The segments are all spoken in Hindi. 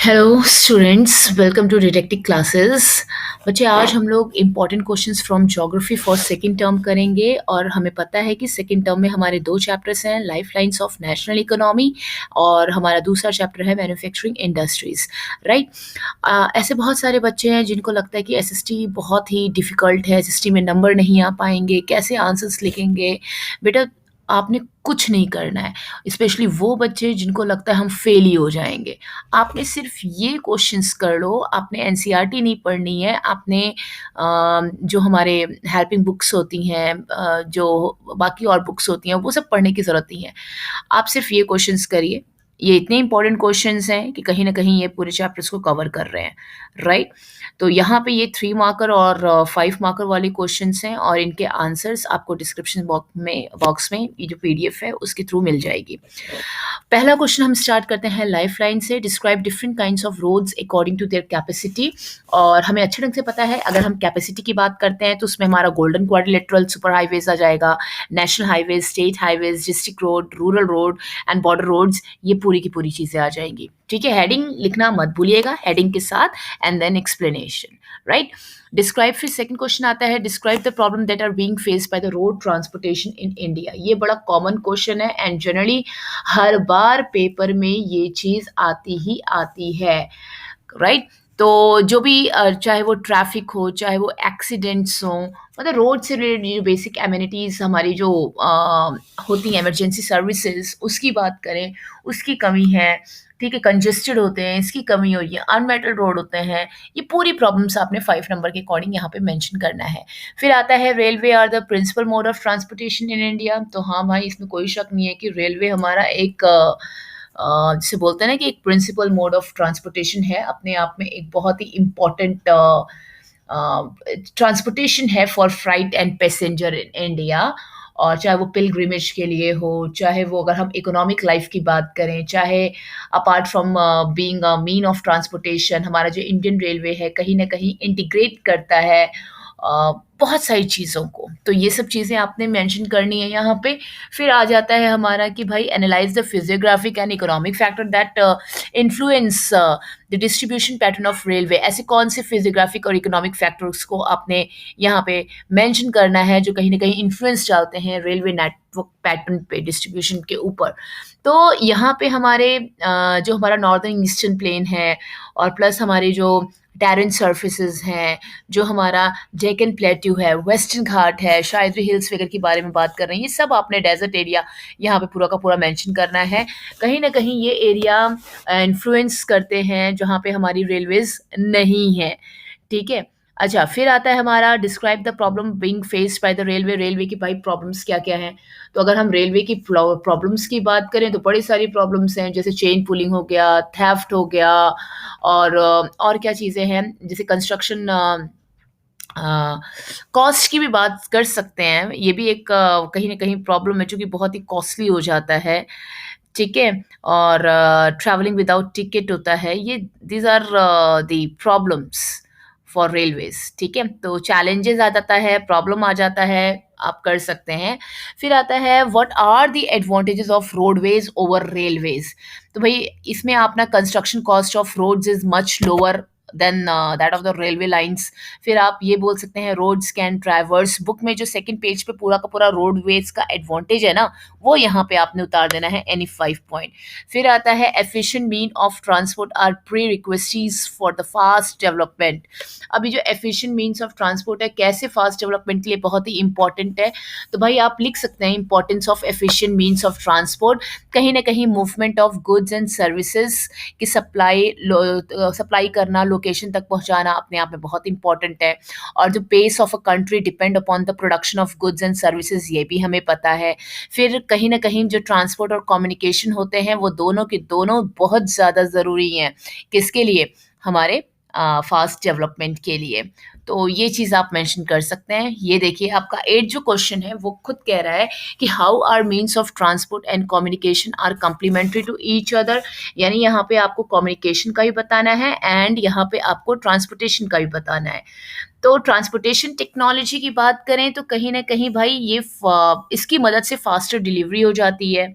Hello students, welcome to detective classes. बच्चे, आज हम लोग important questions from geography for second term करेंगे और हमें पता है कि सेकंड टर्म में हमारे दो चैप्टर्स हैं, life lines of national economy और हमारा दूसरा चैप्टर है मैन्युफैक्चरिंग इंडस्ट्रीज। राइट। ऐसे बहुत सारे बच्चे हैं जिनको लगता है कि एसएसटी बहुत ही डिफ़िकल्ट है, एसएसटी में नंबर नहीं आ पाएंगे, कैसे आंसर्स लिखेंगे। बेटा, आपने कुछ नहीं करना है। स्पेशली वो बच्चे जिनको लगता है हम फेल ही हो जाएंगे, आपने सिर्फ ये क्वेश्चंस कर लो। आपने एनसीईआरटी नहीं पढ़नी है, आपने जो हमारे हेल्पिंग बुक्स होती हैं, जो बाकी और बुक्स होती हैं, वो सब पढ़ने की ज़रूरत नहीं है। आप सिर्फ ये क्वेश्चंस करिए। ये इतने इंपॉर्टेंट क्वेश्चंस हैं कि कहीं ना कहीं ये पूरे चैप्टर्स को कवर कर रहे हैं। राइट। तो यहाँ पे ये 3 मार्कर और 5 मार्कर वाले क्वेश्चंस हैं और इनके आंसर्स आपको डिस्क्रिप्शन बॉक्स में ये जो पीडीएफ है उसके थ्रू मिल जाएगी। पहला क्वेश्चन हम स्टार्ट करते हैं लाइफलाइन से। Describe different kinds of roads according to their capacity. और हमें अच्छे ढंग से पता है, अगर हम कैपेसिटी की बात करते हैं तो उसमें हमारा गोल्डन क्वाड्रिलेटरल सुपर हाईवेज आ जाएगा, national highways, state highways, district road, rural road and border roads. ये पूरी की पूरी चीज़ें आ जाएंगी। ठीक है, हेडिंग लिखना मत भूलिएगा, हेडिंग के साथ and then explanation. Right. Describe, फिर सेकंड क्वेश्चन आता है, describe the problem that are being faced by the road transportation in India. ये बड़ा कॉमन क्वेश्चन है एंड जनरली हर बार पेपर में ये चीज़ आती ही आती है। राइट। तो जो भी चाहे वो ट्रैफिक हो, चाहे वो एक्सीडेंट्स हो, मतलब रोड से रिलेटेड जो बेसिक एमिनिटीज़ हमारी जो होती हैं, इमरजेंसी सर्विसेज, उसकी बात करें, उसकी कमी है। ठीक है, कंजेस्टेड होते हैं, इसकी कमी हुई है, अनमेटल्ड रोड होते हैं। ये पूरी प्रॉब्लम्स आपने 5 नंबर के अकॉर्डिंग यहाँ पे मेंशन करना है। फिर आता है railway are the principal mode of transportation in India. तो हाँ भाई, इसमें कोई शक नहीं है कि रेलवे हमारा एक जिसे बोलते हैं ना कि एक प्रिंसिपल मोड ऑफ ट्रांसपोर्टेशन है, अपने आप में एक बहुत ही इम्पॉर्टेंट ट्रांसपोर्टेशन है for freight and passenger in India. और चाहे वो पिलग्रिमेज के लिए हो, चाहे वो अगर हम इकोनॉमिक लाइफ की बात करें, चाहे apart from being a mean of transportation, हमारा जो इंडियन रेलवे है कहीं ना कहीं इंटीग्रेट करता है बहुत सारी चीज़ों को। तो ये सब चीज़ें आपने मेंशन करनी है यहाँ पे। फिर आ जाता है हमारा कि भाई analyse the physiographic and economic factor that influence the distribution pattern of railway. ऐसे कौन से फिजियोग्राफिक और इकोनॉमिक फैक्टर्स को आपने यहाँ पे मेंशन करना है जो कहीं ना कहीं इन्फ्लुएंस डालते हैं रेलवे नेटवर्क पैटर्न पे, डिस्ट्रीब्यूशन के ऊपर। तो यहाँ पे हमारे जो हमारा नॉर्दर्न ईस्टर्न प्लेन है और प्लस हमारे जो टैरेंट सर्फेसेस हैं, जो हमारा डेक्कन प्लेट्यू है, वेस्टर्न घाट है, शायद हिल्स वगैरह के बारे में बात कर रहे हैं, ये सब आपने डेजर्ट एरिया यहाँ पे पूरा का पूरा मेंशन करना है। कहीं ना कहीं ये एरिया इन्फ्लुएंस करते हैं जहाँ पे हमारी रेलवेज नहीं है। ठीक है। अच्छा, फिर आता है हमारा describe the problem being faced by the railway. Railway की भाई प्रॉब्लम्स क्या क्या हैं। तो अगर हम रेलवे की प्रॉब्लम्स की बात करें तो बड़ी सारी प्रॉब्लम्स हैं, जैसे चेन पुलिंग हो गया, थेफ्ट हो गया, और क्या चीज़ें हैं, जैसे कंस्ट्रक्शन कॉस्ट की भी बात कर सकते हैं। ये भी एक कहीं ना कहीं प्रॉब्लम है, चूँकि बहुत ही कॉस्टली हो जाता है। ठीक है। और ट्रैवलिंग विदाउट टिकट होता है। ये these are the problems for railways. ठीक है, तो चैलेंजेस आ जाता है, प्रॉब्लम आ जाता है, आप कर सकते हैं। फिर आता है what are the advantages of roadways over railways. तो भाई इसमें अपना construction cost of roads is much lower than that of the railway lines. फिर आप ये बोल सकते हैं रोड्स कैन ट्रैवर्स। बुक में जो सेकंड पेज पे पूरा का पूरा रोडवेज का एडवांटेज है ना, वो यहाँ पे आपने उतार देना है एनी 5 पॉइंट। फिर आता है efficient mean of transport are prerequisites for the fast development. अभी जो एफिशिएंट मीन्स ऑफ ट्रांसपोर्ट है, कैसे फास्ट डेवलपमेंट के लिए बहुत ही इंपॉर्टेंट है। तो भाई आप लिख सकते हैं importance of efficient means of transport. कहीं ना कहीं movement of goods and services की सप्लाई करना, लोकेशन तक पहुंचाना अपने आप में बहुत इंपॉर्टेंट है। और जो pace of a country depend upon the production of goods and services, ये भी हमें पता है। फिर कहीं ना कहीं जो ट्रांसपोर्ट और कम्युनिकेशन होते हैं वो दोनों के दोनों बहुत ज़्यादा ज़रूरी हैं। किसके लिए? हमारे फास्ट डेवलपमेंट के लिए। तो ये चीज़ आप मेंशन कर सकते हैं। ये देखिए आपका 8 जो क्वेश्चन है वो खुद कह रहा है कि how are means of transport and communication are complementary to each other. यानी यहाँ पे आपको कम्युनिकेशन का भी बताना है एंड यहाँ पे आपको ट्रांसपोर्टेशन का भी बताना है। तो ट्रांसपोर्टेशन टेक्नोलॉजी की बात करें तो कहीं ना कहीं भाई ये इसकी मदद से फास्टर डिलीवरी हो जाती है।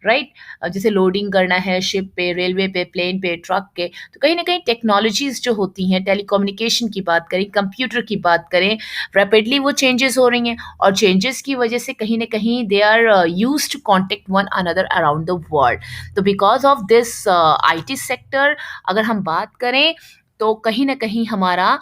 राइट? जैसे लोडिंग करना है शिप पे, रेलवे पे, प्लेन पे, ट्रक के, तो कहीं ना कहीं टेक्नोलॉजीज जो होती हैं, टेलीकम्युनिकेशन की बात करें, कंप्यूटर की बात करें, रैपिडली वो चेंजेस हो रही हैं, और चेंजेस की वजह से कहीं ना कहीं they are use to contact one another around the world. तो because of this IT sector अगर हम बात करें, तो कहीं ना कहीं हमारा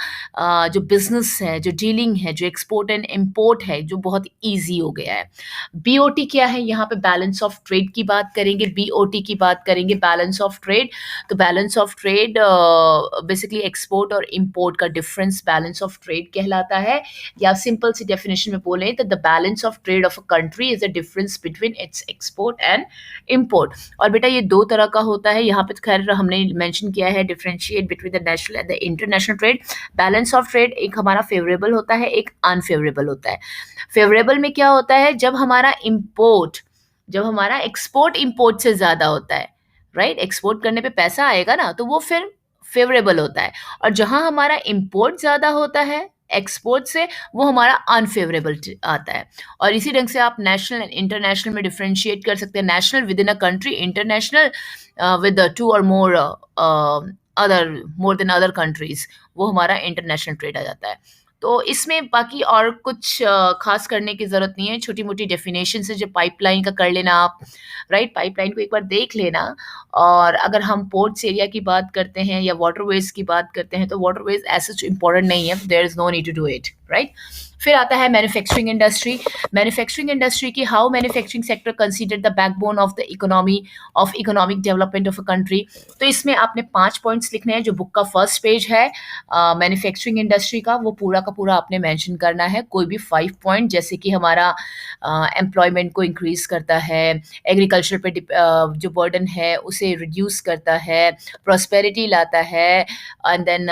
जो बिजनेस है, जो डीलिंग है, जो एक्सपोर्ट एंड इम्पोर्ट है, जो बहुत ईजी हो गया है। बीओटी क्या है, यहाँ पे बैलेंस ऑफ ट्रेड की बात करेंगे, बीओटी की बात करेंगे, बैलेंस ऑफ ट्रेड। तो balance of trade basically export और इम्पोर्ट का डिफरेंस बैलेंस ऑफ ट्रेड कहलाता है, या सिंपल सी डेफिनेशन में बोले तो the balance of trade off a country is a difference between its export and import. और बेटा ये दो तरह का होता है, यहाँ पे तो खैर हमने मेंशन किया है differentiate between the national and the international trade. Balance of trade एक हमारा फेवरेबल होता है, एक अनफेवरेबल होता है। फेवरेबल में क्या होता है, जब हमारा एक्सपोर्ट इंपोर्ट से ज्यादा होता है, राइट? एक्सपोर्ट करने पे पैसा आएगा ना, तो वो फिर फेवरेबल होता है। और जहां हमारा इंपोर्ट ज्यादा होता है एक्सपोर्ट से, वो हमारा अनफेवरेबल आता है। और इसी ढंग से आप नेशनल एंड इंटरनेशनल में डिफरेंशिएट कर सकते हैं। National within a country, international with two और more other more than other countries, वो हमारा इंटरनेशनल ट्रेड आ जाता है। तो इसमें बाकी और कुछ खास करने की ज़रूरत नहीं है, छोटी मोटी डेफिनेशन से जो पाइपलाइन का कर लेना आप, राइट? पाइपलाइन को एक बार देख लेना। और अगर हम पोर्ट्स एरिया की बात करते हैं या वाटरवेज की बात करते हैं, तो वाटरवेज ऐसे इम्पोर्टेंट नहीं है, there is no need to do it, right? फिर आता है मैन्युफैक्चरिंग इंडस्ट्री। मैन्युफैक्चरिंग इंडस्ट्री की how manufacturing sector consider the backbone of the economy of economic development of a country. तो इसमें आपने 5 पॉइंट्स लिखने हैं, जो बुक का फर्स्ट पेज है मैन्युफैक्चरिंग इंडस्ट्री का, वो पूरा का पूरा आपने मेंशन करना है। कोई भी 5 पॉइंट, जैसे कि हमारा एम्प्लॉयमेंट को इंक्रीज करता है, एग्रीकल्चर पे जो बर्डन है उसे रिड्यूस करता है, प्रॉस्पेरिटी लाता है, एंड देन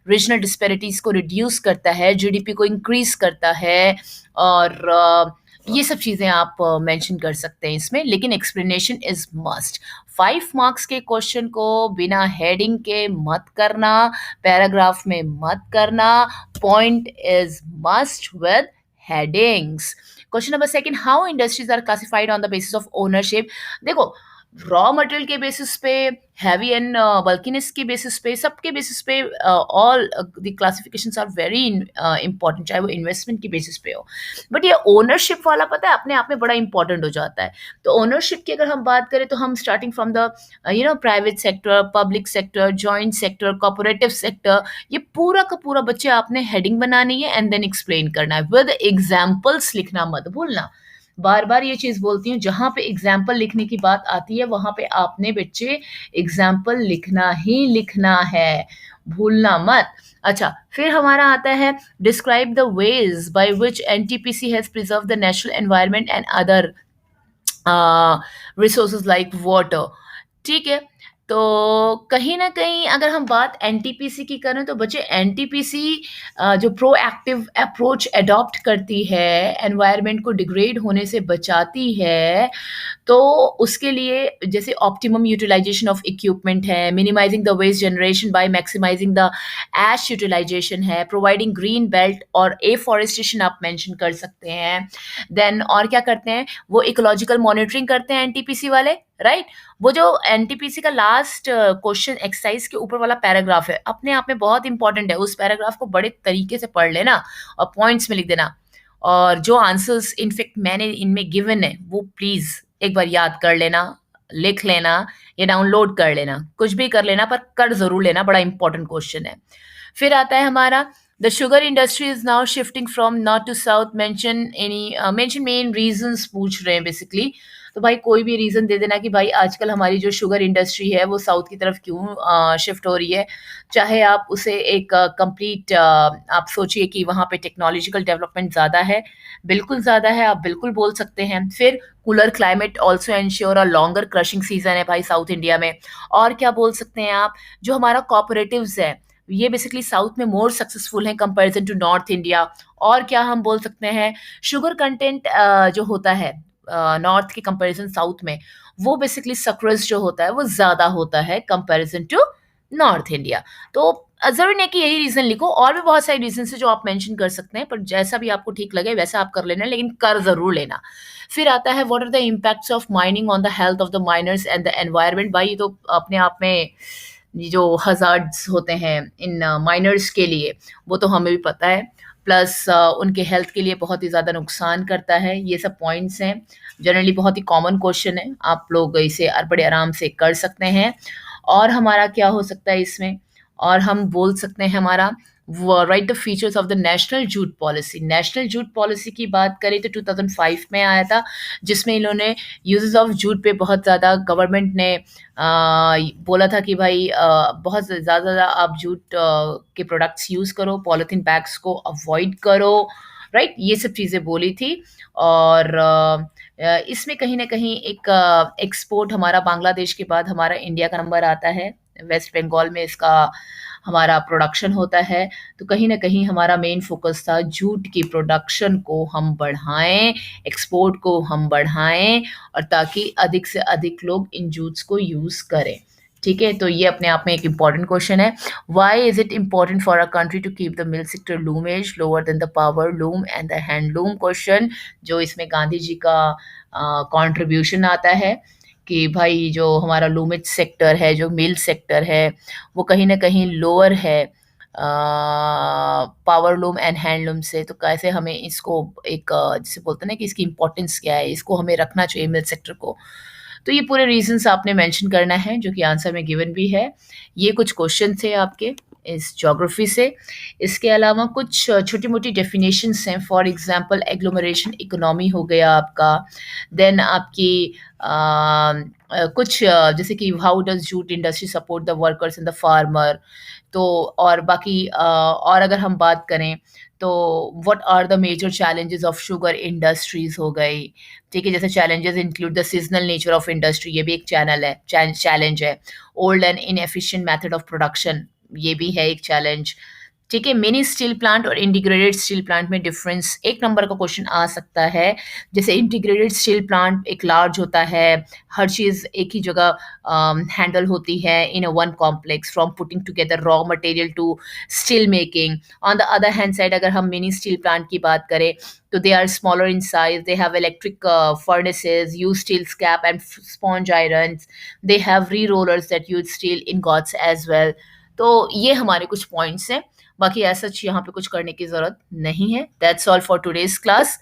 रीजनल डिस्पैरिटीज को रिड्यूस करता है, जीडीपी को इंक्रीज करता है, और ये सब चीज़ें आप मेंशन कर सकते हैं इसमें, लेकिन एक्सप्लेनेशन इज मस्ट। 5 मार्क्स के क्वेश्चन को बिना हेडिंग के मत करना, पैराग्राफ में मत करना, point is must with headings. Question number second, how industries are classified on the basis of ownership. देखो, रॉ मटेरियल के बेसिस पे, हैवी एंड बल्कीनेस के बेसिस पे, सबके बेसिस पे all the classifications are very important, चाहे वो इन्वेस्टमेंट की बेसिस पे हो। बट ये ओनरशिप वाला पता है अपने आप में बड़ा इंपॉर्टेंट हो जाता है। तो ओनरशिप की अगर हम बात करें, तो हम starting from the private sector, public sector, joint sector, cooperative sector, ये पूरा का पूरा बच्चे आपने हेडिंग बनानी है एंड देन एक्सप्लेन करना है, विद एग्जाम्पल्स लिखना मत भूलना। बार बार ये चीज बोलती हूँ, जहां पे एग्जाम्पल लिखने की बात आती है, वहां पे आपने बच्चे एग्जाम्पल लिखना ही लिखना है, भूलना मत। अच्छा, फिर हमारा आता है describe the ways by which NTPC has preserve the natural environment and other resources like water. ठीक है, तो कहीं ना कहीं अगर हम बात एनटीपीसी की करें, तो बच्चे एनटीपीसी जो प्रोएक्टिव अप्रोच अडॉप्ट करती है, एनवायरनमेंट को डिग्रेड होने से बचाती है, तो उसके लिए जैसे ऑप्टिमम यूटिलाइजेशन ऑफ इक्विपमेंट है, minimising the waste generation by maximising the ash utilisation है, प्रोवाइडिंग ग्रीन बेल्ट और एफॉरेस्टेशन आप मेंशन कर सकते हैं। देन और क्या करते हैं, वो इकोलॉजिकल मॉनिटरिंग करते हैं एनटीपीसी वाले, राइट? वो जो एनटीपीसी का लास्ट क्वेश्चन एक्सरसाइज के ऊपर वाला पैराग्राफ है, अपने आप में बहुत इंपॉर्टेंट है, उस पैराग्राफ को बड़े तरीके से पढ़ लेना और पॉइंट्स में लिख देना, और जो आंसर्स इनफेक्ट मैंने इनमें गिवन है वो प्लीज एक बार याद कर लेना, लिख लेना या डाउनलोड कर लेना, कुछ भी कर लेना, पर कर जरूर लेना, बड़ा इंपॉर्टेंट क्वेश्चन है। फिर आता है हमारा the sugar industry is now shifting from north to south, mention main reasons पूछ रहे हैं बेसिकली। तो भाई कोई भी रीजन दे देना कि भाई आजकल हमारी जो शुगर इंडस्ट्री है वो साउथ की तरफ क्यों शिफ्ट हो रही है। चाहे आप उसे एक कंप्लीट आप सोचिए कि वहाँ पे टेक्नोलॉजिकल डेवलपमेंट ज़्यादा है, बिल्कुल ज़्यादा है, आप बिल्कुल बोल सकते हैं। फिर cooler climate also ensure a longer crushing season है भाई साउथ इंडिया में। और क्या बोल सकते हैं आप, जो हमारा कॉपरेटिव्स है ये बेसिकली साउथ में मोर सक्सेसफुल है कंपैरिजन टू नॉर्थ इंडिया। और क्या हम बोल सकते हैं, शुगर कंटेंट जो होता है नॉर्थ के कंपैरिजन साउथ में, वो बेसिकली सक्रोज जो होता है वो ज्यादा होता है कंपैरिजन टू नॉर्थ इंडिया। तो ज़रूरी नहीं कि यही रीज़न लिखो, और भी बहुत सारे रीज़न्स हैं जो आप मेंशन कर सकते हैं, पर जैसा भी आपको ठीक लगे वैसा आप कर लेना, लेकिन कर ज़रूर लेना। फिर आता है what are the impacts of mining on the health of the miners and the environment. भाई ये तो अपने आप में, ये जो हज़ार्ड्स होते हैं इन माइनर्स के लिए, वो तो हमें भी पता है। प्लस उनके हेल्थ के लिए बहुत ही ज़्यादा नुकसान करता है। ये सब पॉइंट्स हैं। जनरली बहुत ही कॉमन क्वेश्चन है, आप लोग इसे बड़े आराम से कर सकते हैं। और हमारा क्या हो सकता है इसमें, और हम बोल सकते हैं हमारा right the features of the national jute policy. National jute policy की बात करें तो 2005 में आया था, जिसमें इन्होंने यूजेस ऑफ जूट पे बहुत ज़्यादा गवर्नमेंट ने बोला था कि भाई बहुत ज़्यादा आप जूट के प्रोडक्ट्स यूज़ करो, पॉलिथीन बैग्स को अवॉइड करो, राइट, ये सब चीज़ें बोली थी। और इसमें कहीं ना कहीं एक एक्सपोर्ट हमारा बांग्लादेश के बाद हमारा इंडिया का नंबर आता है। वेस्ट बंगाल में इसका हमारा प्रोडक्शन होता है। तो कहीं न कहीं हमारा मेन फ़ोकस था जूट की प्रोडक्शन को हम बढ़ाएँ, एक्सपोर्ट को हम बढ़ाएँ, और ताकि अधिक से अधिक लोग इन जूट्स को यूज़ करें। ठीक है? तो ये अपने आप में एक इम्पॉर्टेंट क्वेश्चन है। Why is it important for a country to keep the mill sector loomage lower than the power loom and the handloom question, जो इसमें गांधी जी का कंट्रीब्यूशन आता है कि भाई जो हमारा लूमेज सेक्टर है, जो मिल सेक्टर है, वो कहीं न कहीं लोअर है पावर लूम एंड हैंडलूम से। तो कैसे हमें इसको एक जिसे बोलते हैं ना कि इसकी इम्पोर्टेंस क्या है, इसको हमें रखना चाहिए मिल सेक्टर को। तो ये पूरे रीज़न्स आपने मेंशन करना है, जो कि आंसर में गिवन भी है। ये कुछ क्वेश्चन थे आपके इस ज्योग्राफी से। इसके अलावा कुछ छोटी-मोटी डेफिनेशंस हैं। फॉर एग्ज़ाम्पल एग्लोमरेशन इकोनॉमी हो गया आपका। देन आपकी कुछ जैसे कि how does jute industry support the workers and the farmer. तो और बाकी और अगर हम बात करें तो what are the major challenges of sugar industries हो गई। ठीक है? जैसे challenges include the seasonal nature of industry, ये भी एक चैलेंज है। Old and inefficient method of production, ये भी है एक चैलेंज। ठीक है? मिनी स्टील प्लांट और इंटीग्रेटेड स्टील प्लांट में डिफरेंस, एक नंबर का क्वेश्चन आ सकता है। जैसे इंटीग्रेटेड स्टील प्लांट एक लार्ज होता है, हर चीज़ एक ही जगह हैंडल होती है in a one complex, from putting together raw material to steel making. On the other hand side अगर हम मिनी स्टील प्लांट की बात करें तो they are smaller in size, they have electric furnaces, use steel scrap and sponge irons, they have re-rollers that use steel ingots as well। तो ये हमारे कुछ पॉइंट्स हैं। बाकी ऐसा यहाँ पे कुछ करने की ज़रूरत नहीं है। That's all for today's class.